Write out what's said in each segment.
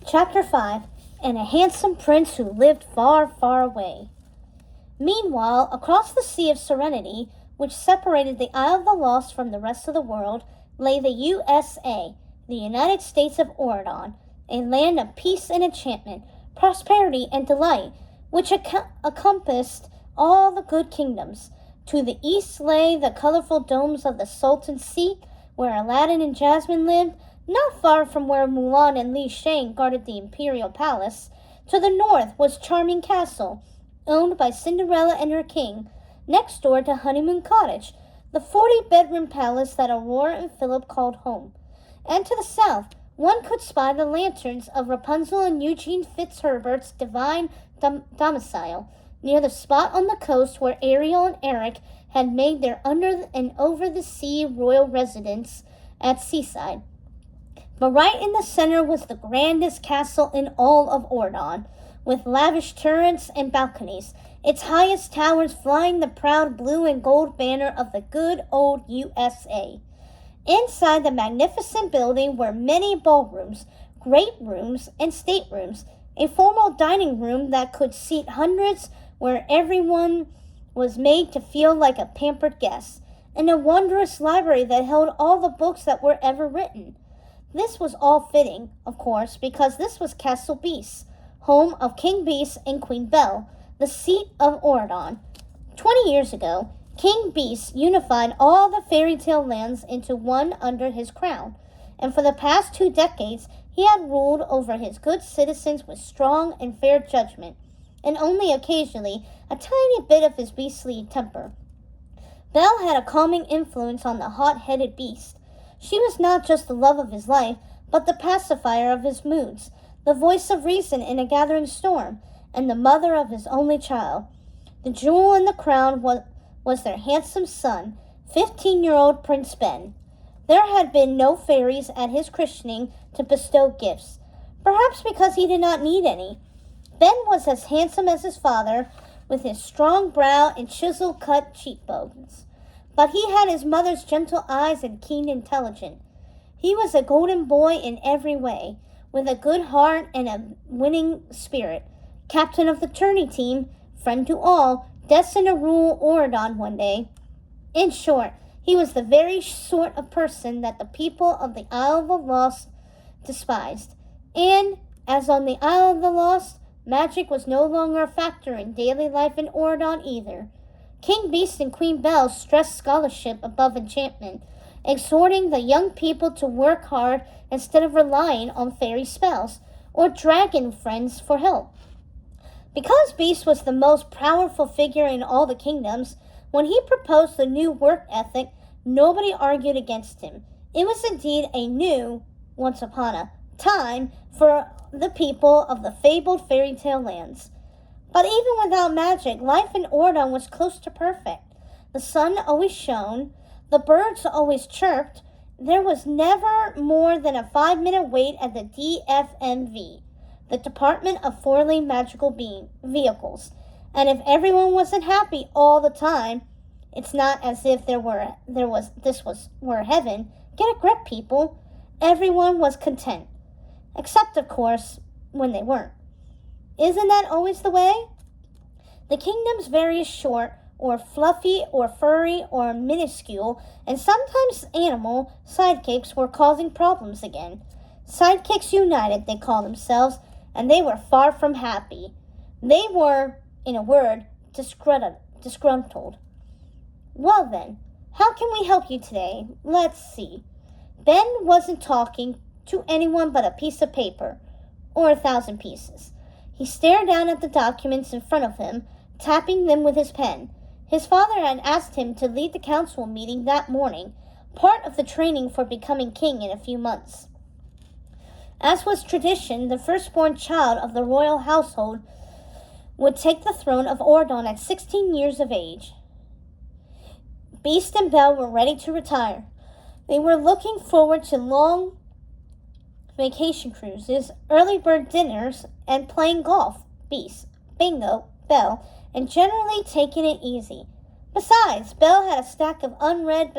Chapter 5 And a Handsome Prince Who Lived Far, Far Away. Meanwhile, across the Sea of Serenity, which separated the Isle of the Lost from the rest of the world, lay the USA, the United States of Oron, a land of peace and enchantment, prosperity and delight, which encompassed all the good kingdoms. To the east lay the colorful domes of the Sultan's seat, where Aladdin and Jasmine lived, not far from where Mulan and Li Shang guarded the imperial palace. To the north was Charming Castle, owned by Cinderella and her king, next door to Honeymoon Cottage, the 40-bedroom palace that Aurora and Philip called home. And to the south, one could spy the lanterns of Rapunzel and Eugene Fitzherbert's divine domicile, near the spot on the coast where Ariel and Eric had made their under and over-the-sea royal residence at Seaside. But right in the center was the grandest castle in all of Oron, with lavish turrets and balconies, its highest towers flying the proud blue and gold banner of the good old USA. Inside the magnificent building were many ballrooms, great rooms, and staterooms, a formal dining room that could seat hundreds where everyone was made to feel like a pampered guest, and a wondrous library that held all the books that were ever written. This was all fitting, of course, because this was Castle Beast, home of King Beast and Queen Belle, the seat of Oron. 20 years ago, King Beast unified all the fairy tale lands into one under his crown, and for the past 2 decades, he had ruled over his good citizens with strong and fair judgment, and only occasionally a tiny bit of his beastly temper. Belle had a calming influence on the hot-headed Beast. She was not just the love of his life, but the pacifier of his moods, the voice of reason in a gathering storm, and the mother of his only child. The jewel in the crown was their handsome son, 15-year-old Prince Ben. There had been no fairies at his christening to bestow gifts, perhaps because he did not need any. Ben was as handsome as his father, with his strong brow and chisel-cut cheekbones. But he had his mother's gentle eyes and keen intelligence. He was a golden boy in every way, with a good heart and a winning spirit, captain of the tourney team, friend to all, destined to rule Oron one day. In short, he was the very sort of person that the people of the Isle of the Lost despised. And, as on the Isle of the Lost, magic was no longer a factor in daily life in Oron either. King Beast and Queen Belle stressed scholarship above enchantment, exhorting the young people to work hard instead of relying on fairy spells or dragon friends for help. Because Beast was the most powerful figure in all the kingdoms, when he proposed the new work ethic, nobody argued against him. It was indeed a new, once upon a time, for the people of the fabled fairy tale lands. But even without magic, life in Oron was close to perfect. The sun always shone, the birds always chirped, there was never more than a 5-minute wait at the DFMV, the Department of Four-Lane Magical Vehicles. And if everyone wasn't happy all the time, it's not as if this were heaven. Get a grip, people. Everyone was content. Except, of course, when they weren't. Isn't that always the way? The kingdoms vary short, or fluffy, or furry, or minuscule, and sometimes animal sidekicks were causing problems again. Sidekicks United, they call themselves, and they were far from happy. They were, in a word, disgruntled. Well then, how can we help you today? Let's see. Ben wasn't talking to anyone but a piece of paper, or 1,000 pieces. He stared down at the documents in front of him, tapping them with his pen. His father had asked him to lead the council meeting that morning, part of the training for becoming king in a few months. As was tradition, the firstborn child of the royal household would take the throne of Oron at 16 years of age. Beast and Belle were ready to retire. They were looking forward to long vacation cruises, early bird dinners, and playing golf, Beast, bingo, Belle, and generally taking it easy. Besides, Belle had a stack of unread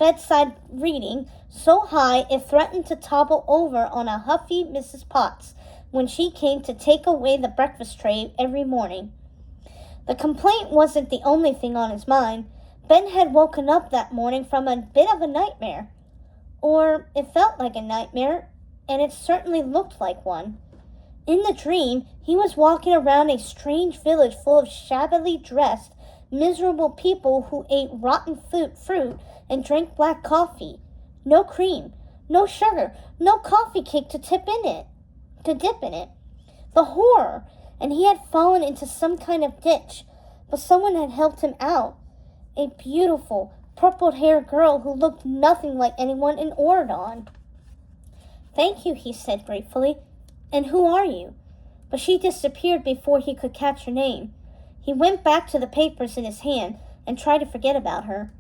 bedside reading so high it threatened to topple over on a huffy Mrs. Potts when she came to take away the breakfast tray every morning. The complaint wasn't the only thing on his mind. Ben had woken up that morning from a bit of a nightmare. Or it felt like a nightmare, and it certainly looked like one. In the dream, he was walking around a strange village full of shabbily dressed, miserable people who ate rotten fruit and drank black coffee. No cream, no sugar, no coffee cake to dip in it. The horror! And he had fallen into some kind of ditch, but someone had helped him out. A beautiful, purple-haired girl who looked nothing like anyone in Oron. "Thank you," he said gratefully. "And who are you?" But she disappeared before he could catch her name. He went back to the papers in his hand and tried to forget about her.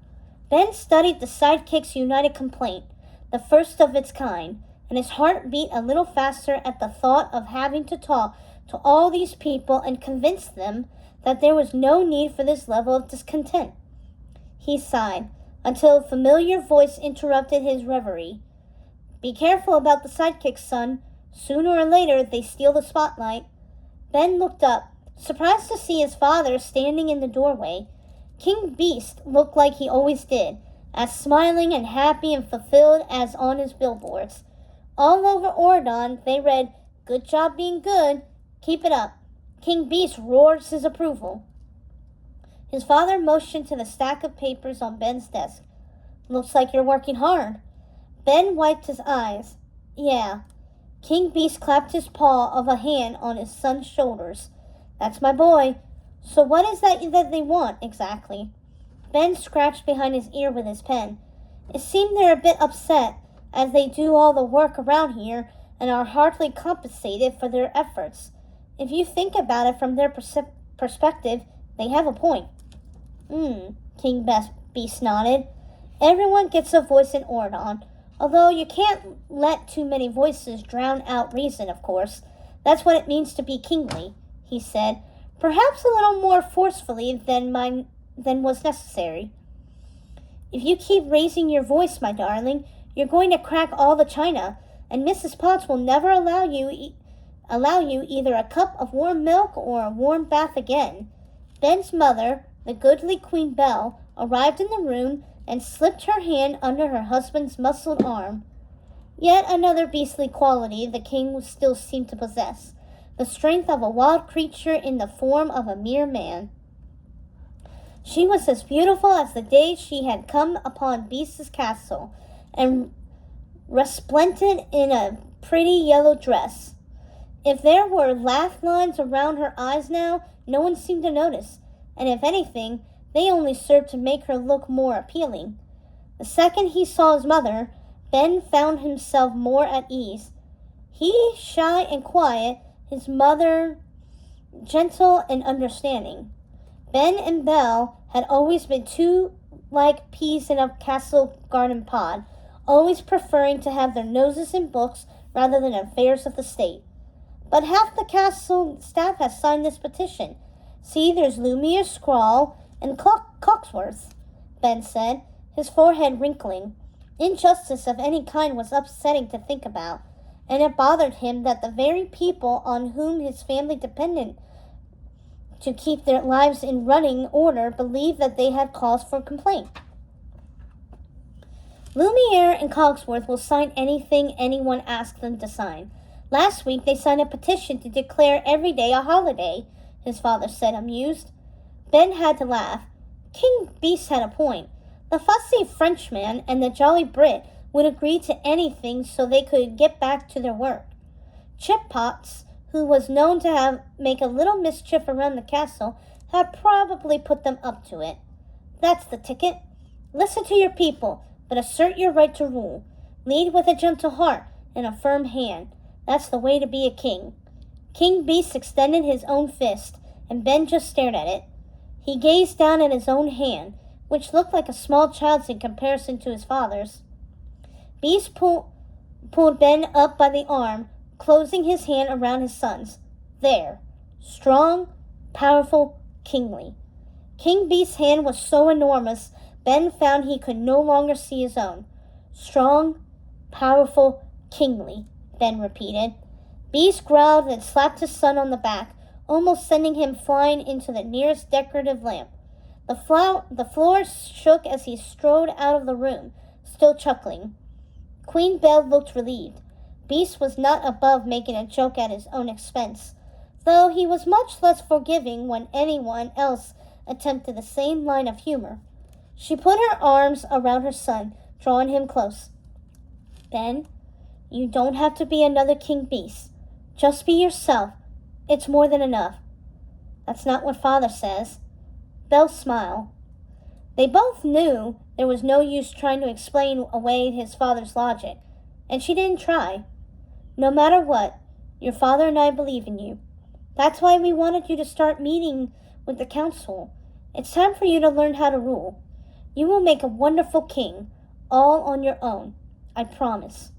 Ben studied the Sidekicks' United Complaint, the first of its kind, and his heart beat a little faster at the thought of having to talk to all these people and convince them that there was no need for this level of discontent. He sighed, until a familiar voice interrupted his reverie. "Be careful about the sidekicks, son. Sooner or later, they steal the spotlight." Ben looked up, surprised to see his father standing in the doorway. King Beast looked like he always did, as smiling and happy and fulfilled as on his billboards. All over Oron, they read, "Good job being good. Keep it up." King Beast roars his approval. His father motioned to the stack of papers on Ben's desk. "Looks like you're working hard." Ben wiped his eyes. "Yeah." King Beast clapped his paw of a hand on his son's shoulders. "That's my boy. So what is that they want, exactly?" Ben scratched behind his ear with his pen. "It seemed they're a bit upset, as they do all the work around here and are hardly compensated for their efforts. If you think about it from their perspective, they have a point." King Beast nodded. "Everyone gets a voice in Oron, although you can't let too many voices drown out reason, of course. That's what it means to be kingly," he said, perhaps a little more forcefully than was necessary. "If you keep raising your voice, my darling, you're going to crack all the china, and Mrs. Potts will never allow you either a cup of warm milk or a warm bath again." Ben's mother, the goodly Queen Belle, arrived in the room and slipped her hand under her husband's muscled arm. Yet another beastly quality the king still seemed to possess, the strength of a wild creature in the form of a mere man. She was as beautiful as the day she had come upon Beast's castle, and resplendent in a pretty yellow dress. If there were laugh lines around her eyes now, no one seemed to notice, and if anything, they only served to make her look more appealing. The second he saw his mother, Ben found himself more at ease. He shy and quiet, his mother gentle and understanding. Ben and Belle had always been two like peas in a castle garden pod, always preferring to have their noses in books rather than affairs of the state. "But half the castle staff has signed this petition. See, there's Lumiere's scrawl and Cogsworth's," Ben said, his forehead wrinkling. Injustice of any kind was upsetting to think about, and it bothered him that the very people on whom his family depended to keep their lives in running order believed that they had cause for complaint. "Lumiere and Cogsworth will sign anything anyone asks them to sign. Last week they signed a petition to declare every day a holiday," his father said, amused. Ben had to laugh. King Beast had a point. The fussy Frenchman and the jolly Brit would agree to anything so they could get back to their work. Chip Potts, who was known to make a little mischief around the castle, had probably put them up to it. "That's the ticket. Listen to your people, but assert your right to rule. Lead with a gentle heart and a firm hand. That's the way to be a king." King Beast extended his own fist, and Ben just stared at it. He gazed down at his own hand, which looked like a small child's in comparison to his father's. Beast pulled Ben up by the arm, closing his hand around his son's. "There. Strong, powerful, kingly." King Beast's hand was so enormous, Ben found he could no longer see his own. Strong, powerful, kingly, Ben repeated. Beast growled and slapped his son on the back, almost sending him flying into the nearest decorative lamp. The floor shook as he strode out of the room, still chuckling. Queen Belle looked relieved. Beast was not above making a joke at his own expense, though he was much less forgiving when anyone else attempted the same line of humor. She put her arms around her son, drawing him close. Ben, you don't have to be another King Beast. Just be yourself. It's more than enough. That's not what Father says. Belle smiled. They both knew there was no use trying to explain away his father's logic, and she didn't try. No matter what, your father and I believe in you. That's why we wanted you to start meeting with the council. It's time for you to learn how to rule. You will make a wonderful king, all on your own. I promise.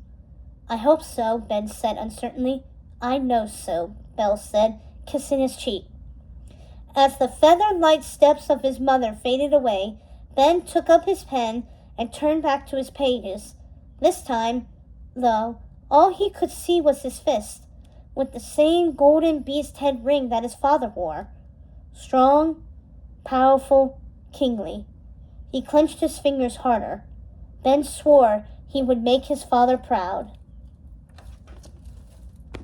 I hope so, Ben said uncertainly. I know so, Belle said, kissing his cheek. As the feather-light steps of his mother faded away, Ben took up his pen and turned back to his pages. This time, though, all he could see was his fist, with the same golden beast head ring that his father wore. Strong, powerful, kingly. He clenched his fingers harder. Ben swore he would make his father proud.